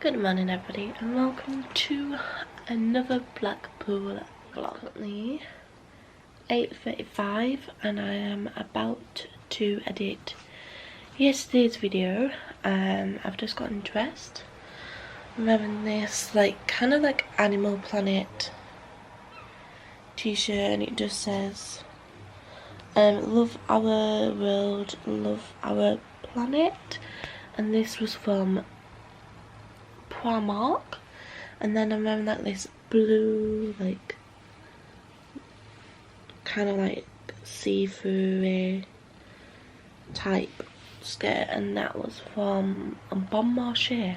Good morning everybody and welcome to another Blackpool vlog. Currently 8:35 and I am about to edit yesterday's video. I've just gotten dressed. I'm wearing this kind of like Animal Planet t-shirt and it just says love our world, love our planet, and this was from Primark. And then I'm wearing this blue kind of see-through type skirt, and that was from Barnsley.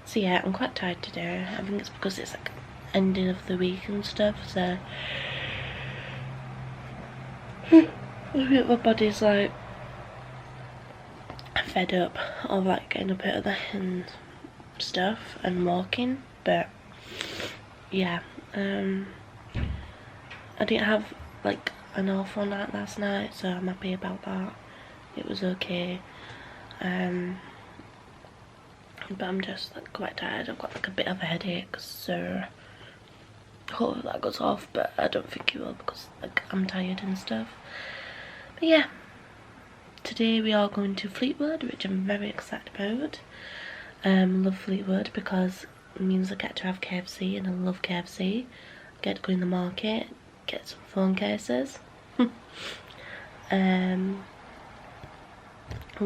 So yeah, I'm quite tired today. I think it's because it's ending of the week and stuff, so I think my body's fed up of getting up out of the and stuff and walking. But yeah, I didn't have an awful night last night, so I'm happy about that. It was okay. But I'm just quite tired. I've got a bit of a headache, so hopefully that goes off, but I don't think it will because I'm tired and stuff. But yeah, today we are going to Fleetwood, which I'm very excited about. Love Fleetwood because it means I get to have KFC, and I love KFC. Get to go in the market, get some phone cases, and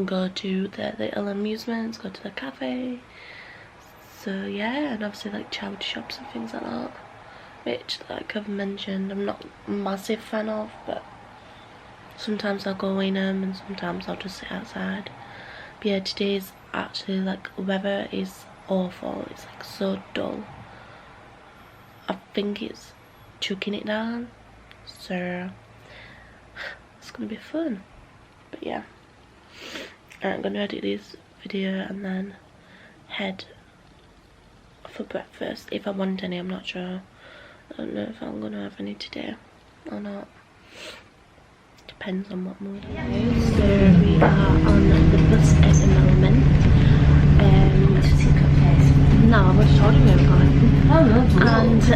go to the little amusements, go to the cafe. So yeah, and obviously charity shops and things like that, which I've mentioned I'm not a massive fan of, but sometimes I'll go in them and sometimes I'll just sit outside. But yeah, today's actually weather is awful. It's so dull. I think it's chucking it down, so it's gonna be fun. But yeah, I'm gonna edit this video and then head for breakfast if I want any. I'm not sure. I don't know if I'm gonna have any today or not. Depends on what mood I'm in. So we are on the bus at the moment. No, I was told you we were going.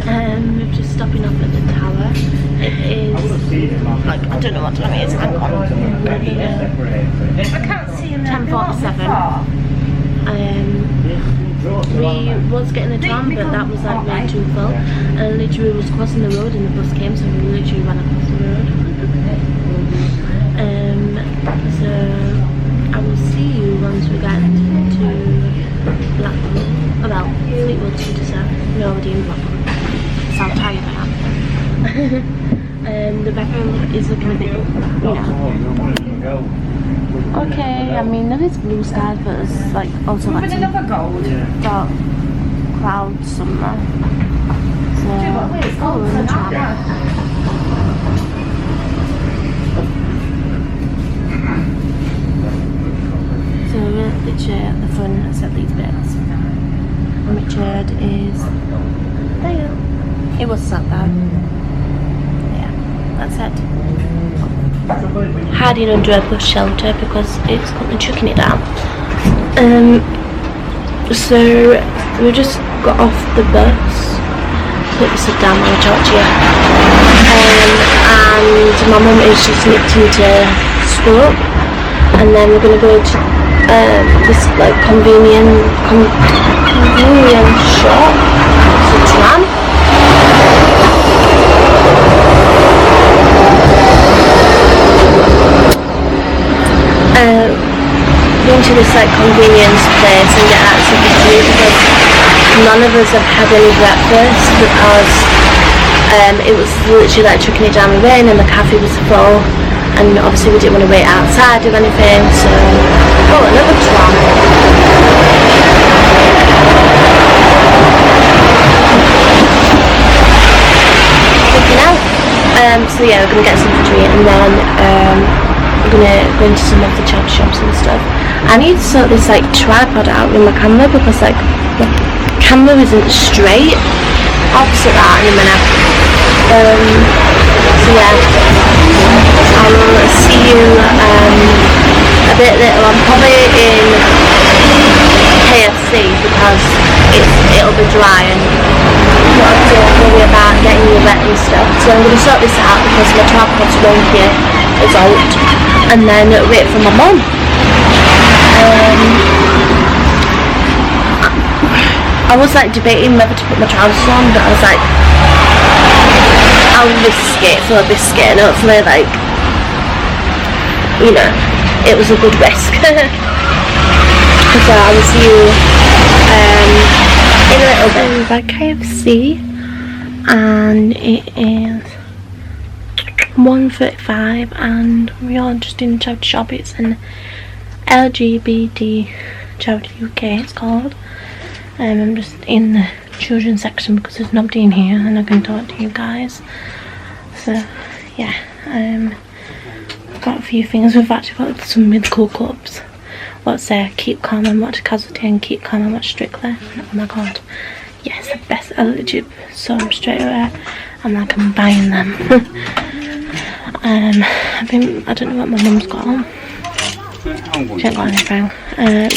And we're just stopping off at the tower. It is I don't know what time it is. Hang on. I can't see him. 10:47. We was getting a tram, but that was way too full. And literally was crossing the road and the bus came, so we literally ran across the road. So I will see you once we get to Blackpool. Well, Fleetwood to say. We're already in Blackpool. That's how tired I am. The weather is looking a bit, okay. I mean, there is blue skies, but there's also some dark clouds somewhere. So, we're in the tram. So we're literally at the front except these bits. And Richard is there. He was sat there. Yeah, that's it. Hiding under a bus shelter because it's currently chucking it down. So we just got off the bus. Let me sit down while I talk to you. And my mum is just nipped into school, and then we're gonna go to this convenience shop. It's a tram. Going to this convenience place and get something to eat because none of us have had any breakfast because it was literally chucking it down with rain and the cafe was full, and obviously we didn't want to wait outside or anything, so another tram. So yeah, we're gonna get something to eat and then we're gonna go into some of the charity shops and stuff. I need to sort this tripod out with my camera because the camera isn't straight. I'll sort that out in a minute. So yeah, I will see you a bit later on, probably in KFC because I'm going to sort this out because my tripod's wrong here. It's out. And then wait for my mum. I was like debating whether to put my trousers on, but I was like, I'll risk it for a biscuit, and hopefully, like, you know, it was a good risk. So I will see you in a little bit. We're at KFC, and it is 1:35, and we are just in charity shop. It's an LGBT charity UK, it's called. I'm just in the children's section because there's nobody in here and I can talk to you guys. So yeah, got a few things. We've actually got some really cool cups. What's there? Keep calm and watch casualty, and keep calm and watch strictly. Oh my god, yes, the best. I literally saw them straight away. I'm like, I'm buying them. I don't know what my mum's got on. She ain't got anything.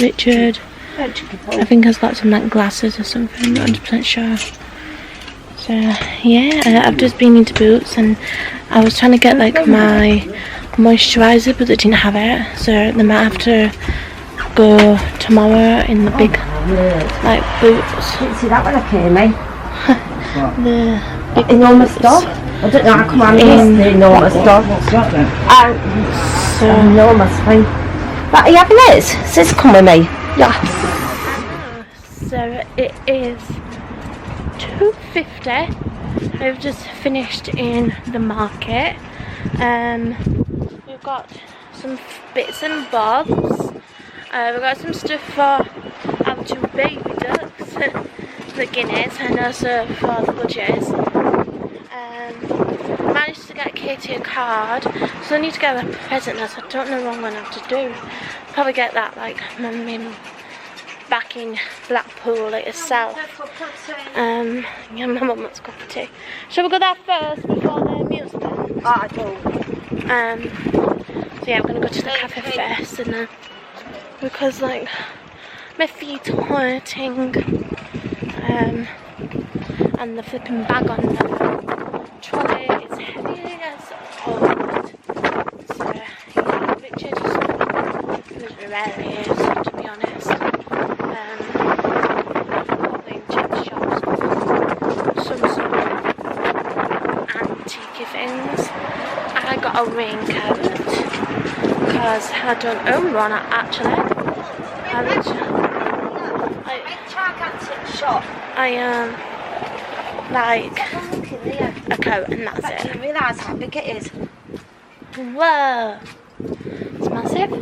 Richard, I think has got some like glasses or something, I'm not 100% sure. So yeah, I've just been into Boots and I was trying to get like my moisturiser, but they didn't have it, so they might have to go tomorrow in the big like Boots. See that when I came, eh? The big enormous dog. I don't know how come I missed the enormous dog. What's that then? So enormous thing. But are you having this? Sis, come with me. Yeah. So it is 2:50. I've just finished in the market. We've got some bits and bobs. We've got some stuff for our 2 baby ducks, the guineas, and also for the budgies. Managed to get Katie a card, so I need to get her a present now, so I don't know what I'm going to have to do. Probably get that like mummy back in Blackpool like herself. Yeah, my mum wants a cup of tea. Shall we go there first before the amusement? I do. So yeah, I'm going to go to the cafe first, and then because like my feet are hurting, and the flipping bag on the trolley is heavy as cold. So yeah, Richard just rarely is, to be honest. Probably in cheap shops, some sort of antique things. I got a raincoat because I don't own one actually. I like a coat and that's it. I didn't realise how big it is. Whoa, it's massive.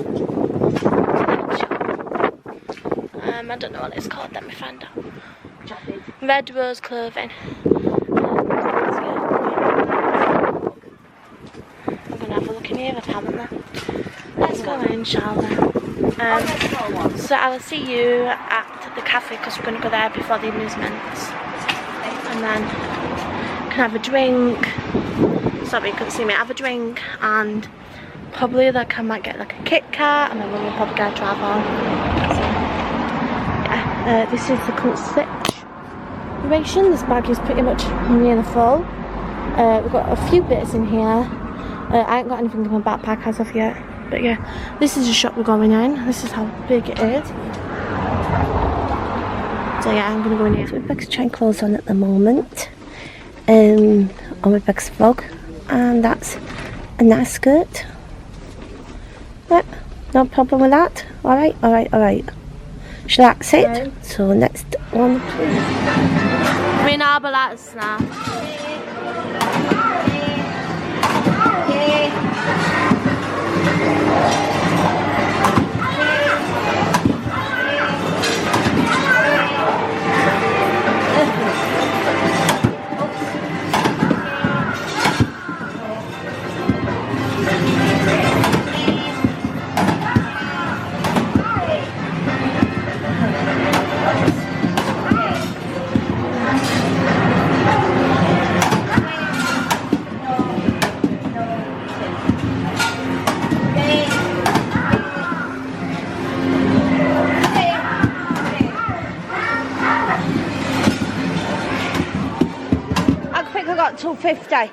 I don't know what it's called, let me find out. Red Rose Clothing. I'm gonna have a look in here apparently. Let's go in, shall we? So I will see you at the cafe because we're going to go there before the amusements, and then can have a drink. Sorry, you couldn't see me. Have a drink and probably like I might get like a Kit Kat, and my mum will probably get a drive on. So, yeah, this is the current situation. This bag is pretty much nearly full. We've got a few bits in here. I ain't got anything in my backpack as of yet. But yeah, this is the shop we're going in. This is how big it is. So yeah, I'm gonna go in here. So Rebecca's trying clothes on at the moment. On Rebecca's vlog, and that's a nice skirt. Yep, no problem with that. Alright, alright, alright. She likes it. Okay. So next one, please. We're in Arbalatas now. I think I got 250.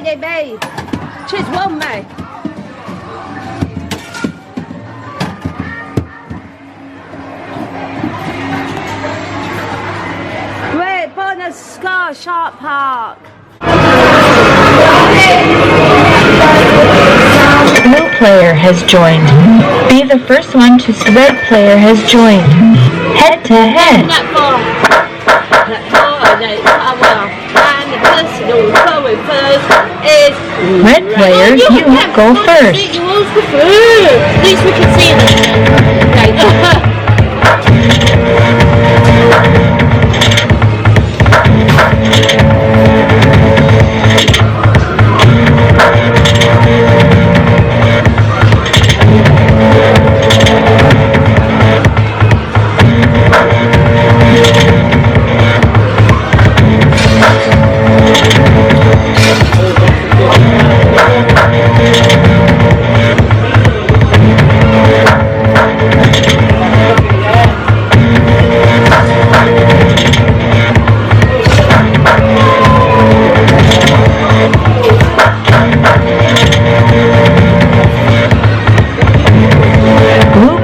you, babe. She's won me. Great bonus score, Sharp Park. Blue player has joined. Be the first one to red player has joined. Head to head. Red player, you go first. At least we can see it.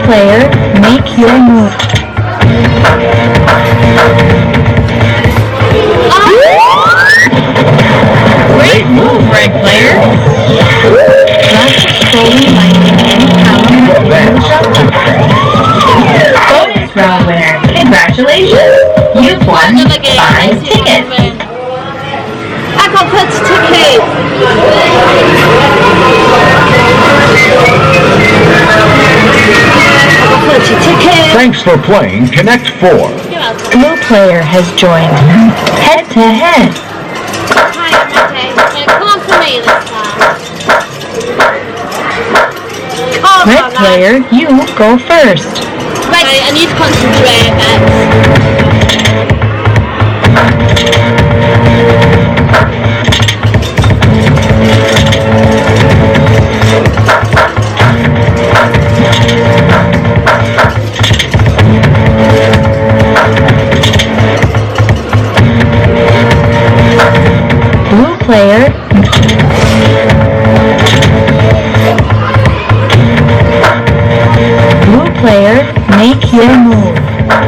Player, make your move. Great move, red player. Last scrolling lightning in column. Bonus round winner. Congratulations. You've won 5 tickets. I got 30 tickets. Thanks for playing Connect 4. Blue player has joined. Head to head. Hi, everybody. Come on for me this time. Red player, you go first. Right, I need to concentrate, Blue player. Blue player, make your move. 5.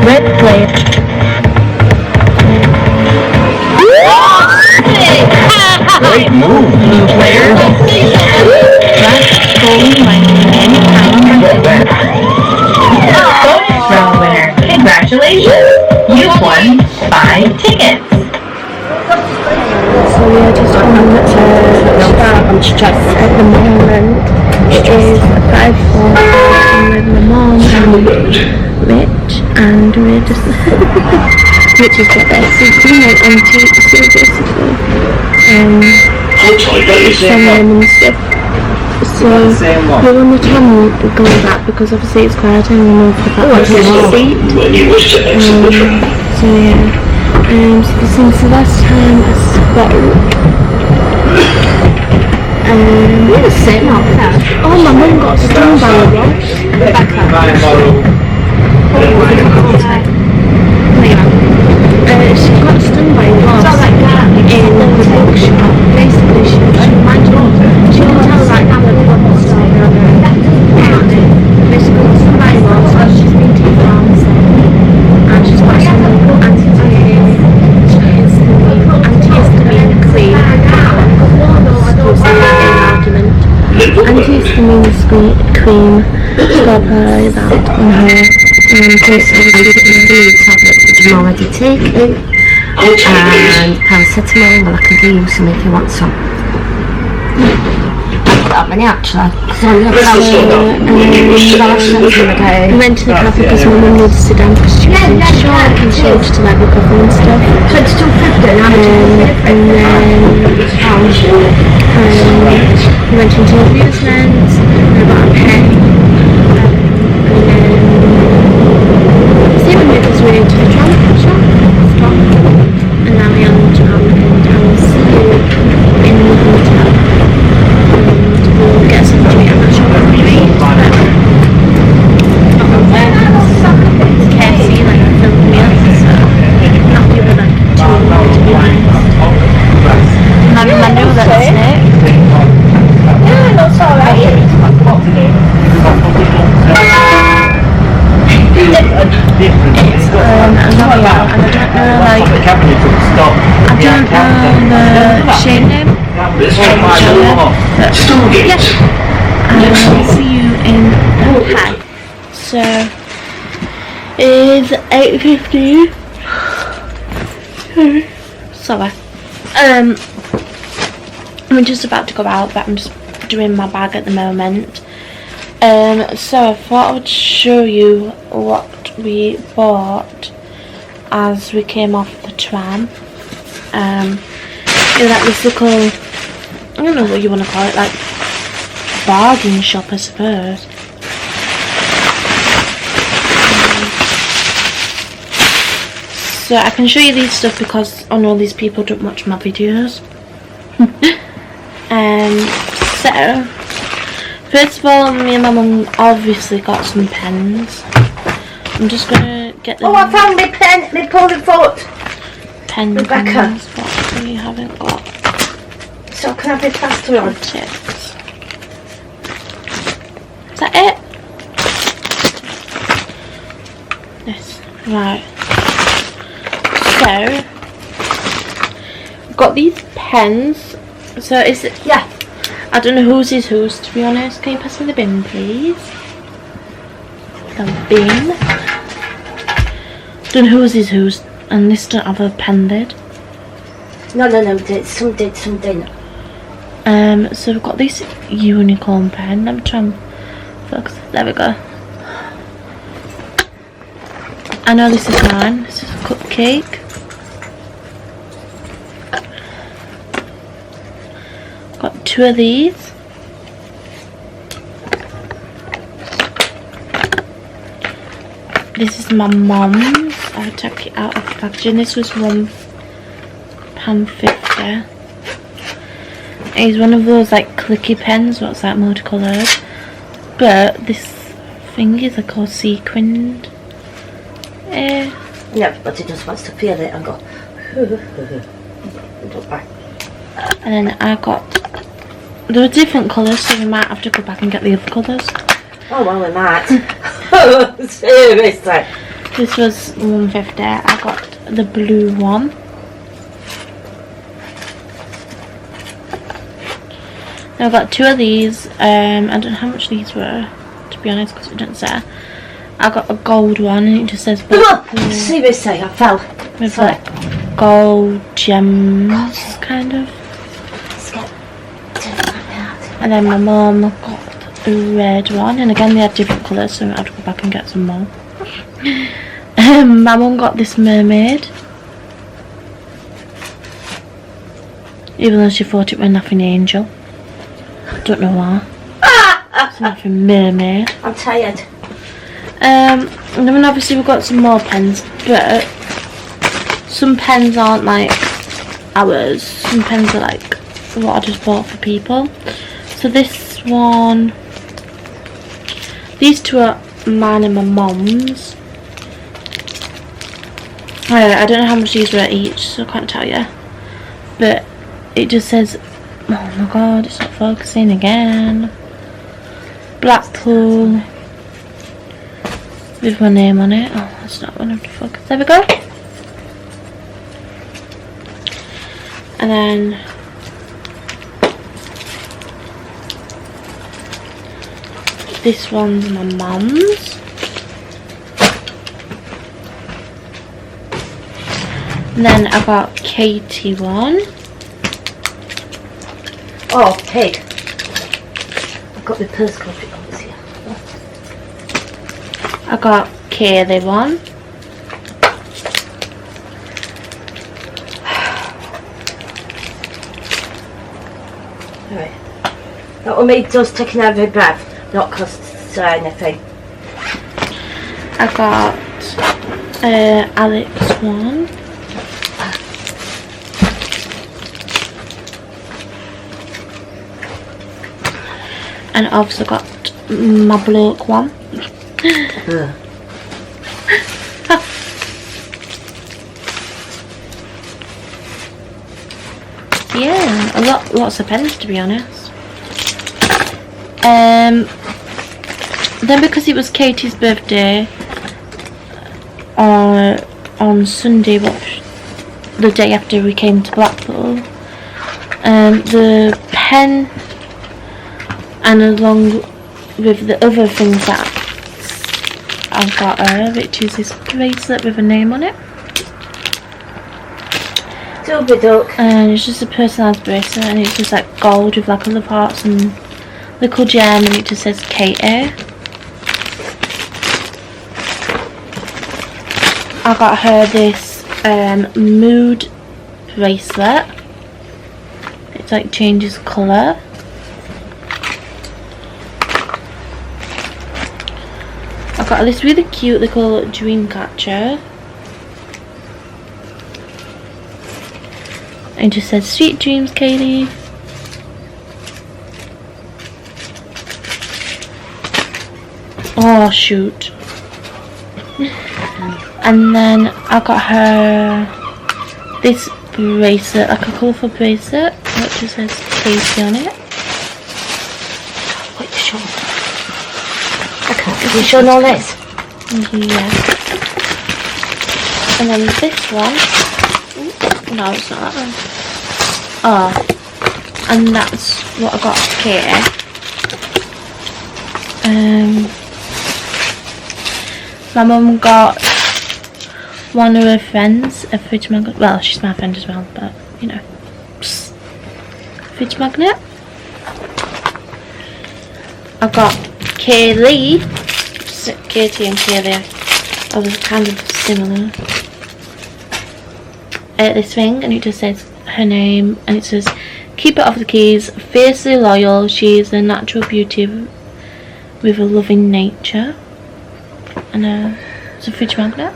Red player. Great move. Blue player. Last scrolling lightning in column. Bonus round winner. Congratulations. You've won 5 tickets. So we are just on at the moment. It is 5:40. I'm with my mom and Rich, and we're just Rich has got their sleeping like on tape, so basically some and stuff. So we're on the channel going back because obviously it's quiet and we know for that seat. So yeah. So since the last time I spoke, we're the same up there. Oh, my mum got stung by a wasp. She got stung by a wasp in the bookshop. Basically, she didn't tell like the proper story on her. Basically, got stung by a wasp and she's been to Barnsley. And she's got some antihistamine cream. Antihistamine cream, she's got to apply that on her. And basically, tablets which I'm already taking. And paracetamol, well I can give you some if you want some. That many actually. We went to the cafe because my mum needed to sit down because she was in shock and she wanted to like recover and stuff. So it's still 50 and then we went into amusements and I got a pen and then see when we was really to the tram shop stop and now we're on the tram and I will see you in the hotel. We'll get some to eat at that shop anyway, but KFC like filmed me up, so not doing that. Yes. I'll see you in the pad. So it's 8:50. Sorry. I'm just about to go out, but I'm just doing my bag at the moment. So I thought I would show you what we bought as we came off the tram. You know, like this little, I don't know what you want to call it, like bargain shop, I suppose. So I can show you these stuff because I know these people don't watch my videos. So first of all, me and my mum obviously got some pens. I'm just gonna get them. Oh, I found my pen, my pony foot. Pen Rebecca. pens, but we haven't got So can I have a plaster on? tips. Is that it? Yes. Right. So we've got these pens. So is it? Yeah. I don't know whose is whose, to be honest. Can you pass me the bin, please? The bin. Don't know whose is whose, and this don't have a pen lid. No, some did, some didn't. So we've got this unicorn pen. Let me try and focus. There we go. I know this is mine. This is a cupcake. Got 2 of these. This is my mum's. I took it out of the packaging. This was £1.50. It's one of those like clicky pens. What's that, multicoloured? But this thing is like all sequined. Yeah, but it just wants to feel it and go. And then I got. There are different colours, so we might have to go back and get the other colours. Oh well, we might. Seriously. This was £1.50. I got the blue one. Now I got 2 of these. I don't know how much these were, to be honest, because it didn't say. I got a gold one, and it just says Blackpool. Seriously, I fell. With like gold gems, kind of. And then my mum got a red one, and again they had different colours, so I had to go back and get some more. My mum got this mermaid, even though she thought it was nothing angel. Don't know why. It's nothing mermaid. I'm tired. And then obviously we've got some more pens, but some pens aren't like ours. Some pens are like what I just bought for people. So this one, these 2 are mine and my mum's. I don't know how much these were each, so I can't tell you. But it just says, oh my god, it's not focusing again. Blackpool. With my name on it. Oh, that's not one of the focus. There we go. And then this one's my mum's. And then I got Katie one. Oh, pig. I've got my purse code here. I got Kaylee one. Alright. That will make just taking every breath, not cost anything. I got Alex one. And I've also got my bloke one. Yeah, lots of pens, to be honest. Then because it was Katie's birthday on Sunday, the day after we came to Blackpool, the pen And along with the other things that I've got her, which is this bracelet with a name on it. Dooby duck. And it's just a personalised bracelet, and it's just like gold with like love hearts and little gem, and it just says Katie. I got her this mood bracelet. It like changes colour. I got this really cute little dream catcher. It just says sweet dreams, Katie. Oh shoot. And then I got her this bracelet, like a colourful bracelet, which just says Katie on it. What you showing? I can't. Have you shown all this? Yeah. And then this one. No, it's not that one. Oh. And that's what I got here. My mum got one of her friends a fridge magnet. Well, she's my friend as well, but you know, fridge magnet. I got Kaylee, Katie and Kaylee. I was kind of similar. This thing, and it just says her name, and it says keep it off the keys, fiercely loyal, she is a natural beauty with a loving nature. And it's a fridge magnet.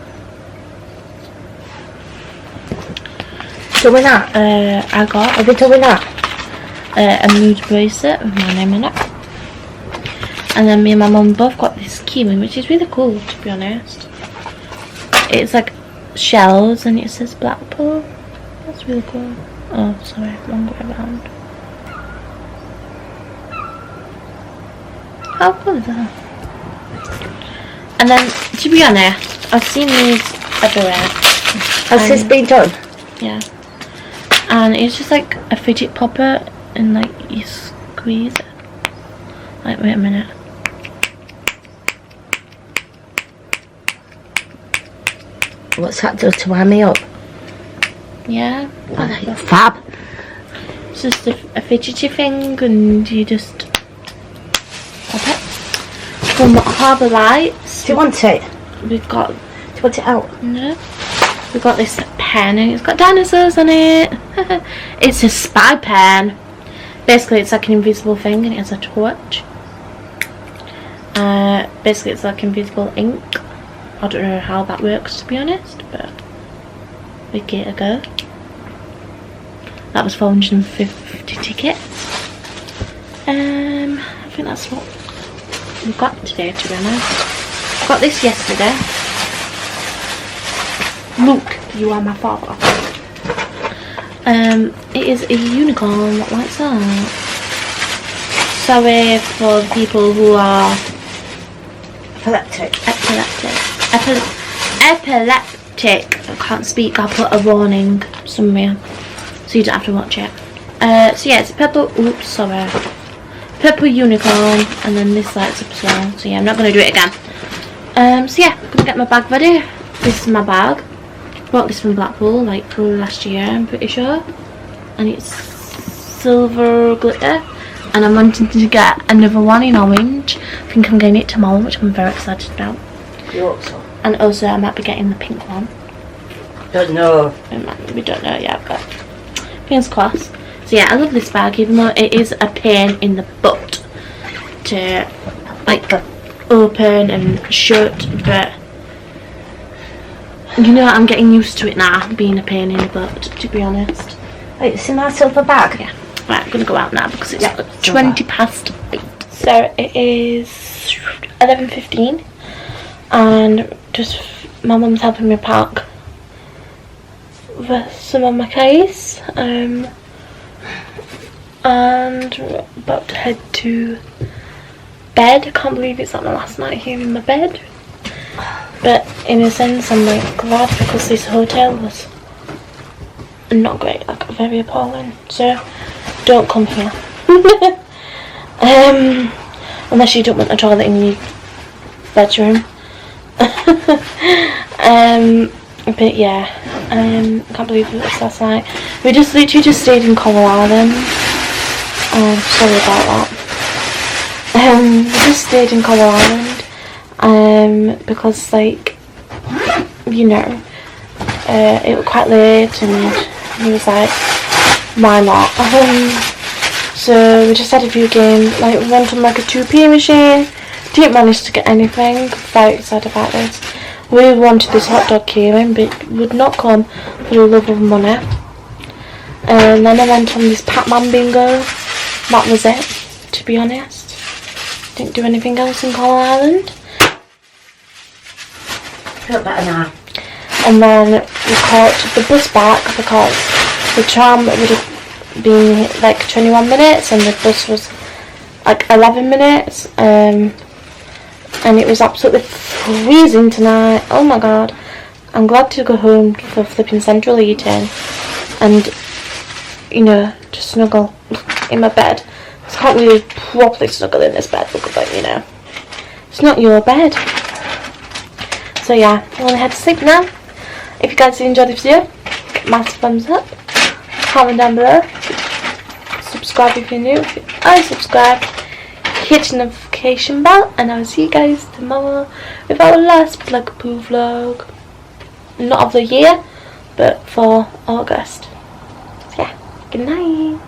Doing that? I got Have you doing that? a mood bracelet with my name on it. And then me and my mum both got this keyring, which is really cool, to be honest. It's like shells, and it says Blackpool. That's really cool. Oh, sorry, wrong way around. How cool is that? And then, to be honest, I've seen these everywhere. Has this been done? Yeah. And it's just like a fidget popper, and like you squeeze it. Like, wait a minute. What's that do to wind me up? Yeah. Oh, fab. It's just a fidgety thing, and you just pop it. From Harbour Lights. Do you want it? We've got. Do you want it out? No. We've got this pen, and it's got dinosaurs on it. It's a spy pen. Basically, it's like an invisible thing, and it has a torch. Basically, it's like invisible ink. I don't know how that works, to be honest, but we give it a go. That was 450 tickets. I think that's what we got today, to be honest. Got this yesterday. Look, you are my father. It is a unicorn that lights up. Sorry for the people who are epileptic. I can't speak. I'll put a warning somewhere so you don't have to watch it. So yeah, it's a purple. Oops, sorry. Purple unicorn, and then this lights up as well. So yeah, I'm not gonna do it again. So yeah, I'm gonna get my bag ready. This is my bag. Bought this from Blackpool like last year, I'm pretty sure. And it's silver glitter. And I'm wanting to get another one in orange. I think I'm getting it tomorrow, which I'm very excited about. You hope so. And also I might be getting the pink one. Don't know. We don't know yet, but fingers crossed. So yeah, I love this bag, even though it is a pain in the butt to like open and shut, but you know, I'm getting used to it now, being a pain in the butt, to be honest. Wait, see my silver bag? Yeah. Right, I'm gonna go out now because it's 20 past 8. So it is 11:15, and just my mum's helping me pack some of my case, and we're about to head to bed. I can't believe it's like my last night here in my bed, but in a sense I'm like glad, because this hotel was not great, like very appalling, so don't come here. Unless you don't want a toilet in your bedroom. But yeah, I can't believe it was last night. We just literally just stayed in Coral Island. Sorry about that. We just stayed in Coral Island because, like, you know, it was quite late and he was like, why not? So we just had a few games. Like, we went on like a 2p machine. Didn't manage to get anything. Very excited about this. We wanted this hot dog queuing, but it would not come for the love of money. And then I went on this Pac-Man bingo. That was it, to be honest. Didn't do anything else in Coral Island. Feel better now. And then we caught the bus back because the tram would have been like 21 minutes and the bus was like 11 minutes. And it was absolutely freezing tonight. Oh my god. I'm glad to go home for flipping central eating and, you know, to snuggle in my bed. I can't really properly snuggle in this bed because, like, you know, it's not your bed. So yeah, I'm gonna head to sleep now. If you guys enjoyed this video, give a massive thumbs up, comment down below, subscribe if you're new, if you unsubscribe, hit the notification bell, and I'll see you guys tomorrow with our last Blackpool vlog. Not of the year, but for August. So yeah, good night.